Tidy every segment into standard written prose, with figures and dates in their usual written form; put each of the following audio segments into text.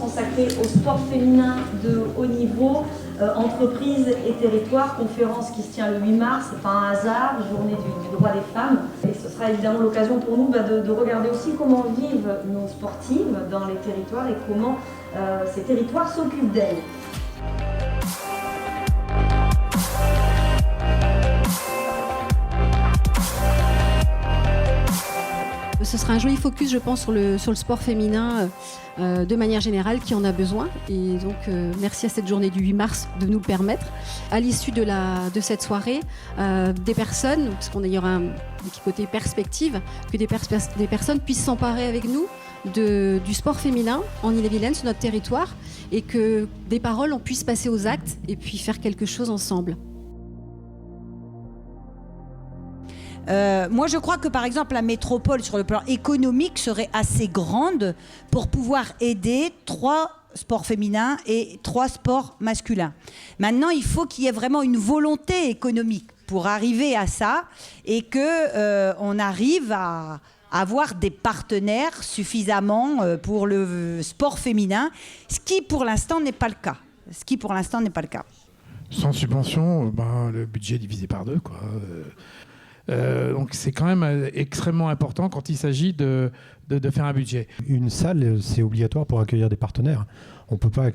consacrée au sport féminin de haut niveau, entreprises et territoires, conférence qui se tient le 8 mars, c'est pas un hasard, journée du droit des femmes. Et ce sera évidemment l'occasion pour nous de regarder aussi comment vivent nos sportives dans les territoires et comment ces territoires s'occupent d'elles. Ce sera un joli focus, je pense, sur le sport féminin de manière générale qui en a besoin. Et donc, merci à cette journée du 8 mars de nous le permettre. À l'issue de cette soirée, des personnes, parce qu'il y aura un petit côté perspective, que des personnes puissent s'emparer avec nous du sport féminin en Ille-et-Vilaine, sur notre territoire, et que des paroles, on puisse passer aux actes et puis faire quelque chose ensemble. Moi, je crois que, par exemple, la métropole, sur le plan économique, serait assez grande pour pouvoir aider 3 sports féminins et 3 sports masculins. Maintenant, il faut qu'il y ait vraiment une volonté économique pour arriver à ça et qu'on arrive à avoir des partenaires suffisamment pour le sport féminin, ce qui, pour l'instant, n'est pas le cas. Sans subvention, le budget est divisé par 2, quoi. Donc c'est quand même extrêmement important quand il s'agit de faire un budget. Une salle, c'est obligatoire pour accueillir des partenaires. On peut pas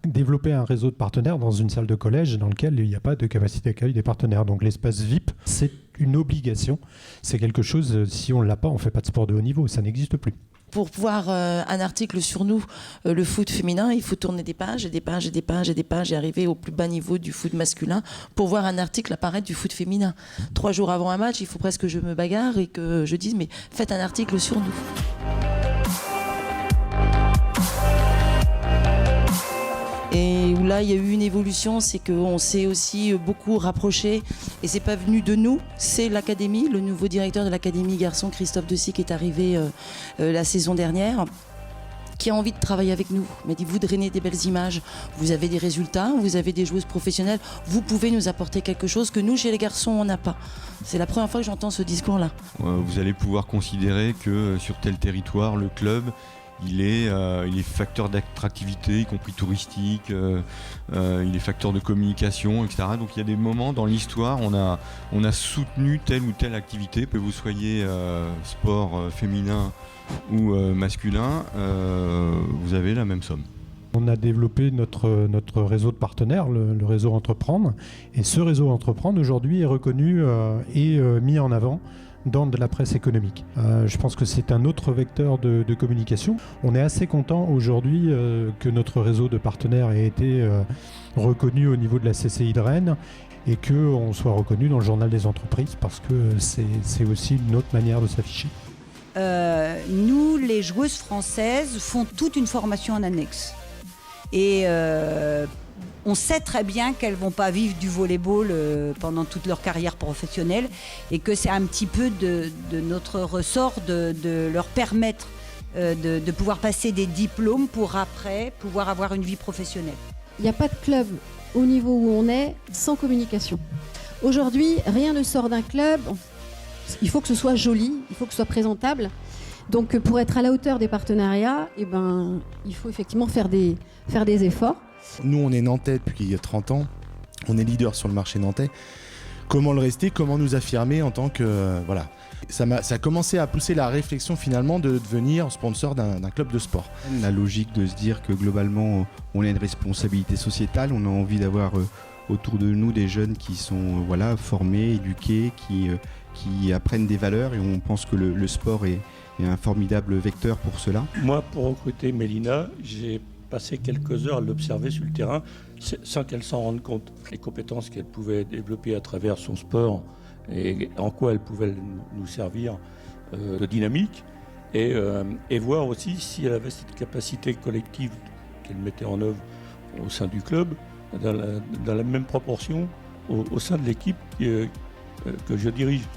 développer un réseau de partenaires dans une salle de collège dans lequel il n'y a pas de capacité d'accueil des partenaires. Donc l'espace VIP, c'est une obligation. C'est quelque chose, si on ne l'a pas, on ne fait pas de sport de haut niveau. Ça n'existe plus. Pour voir un article sur nous, le foot féminin, il faut tourner des pages et arriver au plus bas niveau du foot masculin pour voir un article apparaître du foot féminin. 3 jours avant un match, il faut presque que je me bagarre et que je dise mais faites un article sur nous. Et où là, il y a eu une évolution, c'est qu'on s'est aussi beaucoup rapproché. Et c'est pas venu de nous, c'est l'académie, le nouveau directeur de l'académie garçon, Christophe Dessy, qui est arrivé la saison dernière, qui a envie de travailler avec nous. Il m'a dit, vous drainez des belles images, vous avez des résultats, vous avez des joueuses professionnelles, vous pouvez nous apporter quelque chose que nous, chez les garçons, on n'a pas. C'est la première fois que j'entends ce discours-là. Vous allez pouvoir considérer que sur tel territoire, le club, il est facteur d'attractivité, y compris touristique, il est facteur de communication, etc. Donc il y a des moments dans l'histoire, on a soutenu telle ou telle activité, que vous soyez sport féminin ou masculin, vous avez la même somme. On a développé notre réseau de partenaires, le réseau Entreprendre. Et ce réseau Entreprendre, aujourd'hui, est reconnu et mis en avant dans de la presse économique. Je pense que c'est un autre vecteur de communication. On est assez content aujourd'hui que notre réseau de partenaires ait été reconnu au niveau de la CCI de Rennes et qu'on soit reconnu dans le journal des entreprises parce que c'est aussi une autre manière de s'afficher. Nous, les joueuses françaises, font toute une formation en annexe. Et on sait très bien qu'elles ne vont pas vivre du volley-ball pendant toute leur carrière professionnelle et que c'est un petit peu de notre ressort de leur permettre de pouvoir passer des diplômes pour après pouvoir avoir une vie professionnelle. Il n'y a pas de club au niveau où on est sans communication. Aujourd'hui, rien ne sort d'un club. Il faut que ce soit joli, il faut que ce soit présentable. Donc pour être à la hauteur des partenariats, il faut effectivement faire des efforts. Nous, on est nantais depuis 30 ans. On est leader sur le marché nantais. Comment le rester? Comment nous affirmer en tant que... voilà. Ça a commencé à pousser la réflexion finalement de devenir sponsor d'un club de sport. La logique de se dire que globalement, on a une responsabilité sociétale. On a envie d'avoir autour de nous des jeunes qui sont formés, éduqués, qui apprennent des valeurs. Et on pense que le sport est un formidable vecteur pour cela. Moi, pour recruter Mélina, j'ai passé quelques heures à l'observer sur le terrain sans qu'elle s'en rende compte. Les compétences qu'elle pouvait développer à travers son sport et en quoi elle pouvait nous servir de dynamique et voir aussi si elle avait cette capacité collective qu'elle mettait en œuvre au sein du club dans la même proportion au sein de l'équipe que je dirige.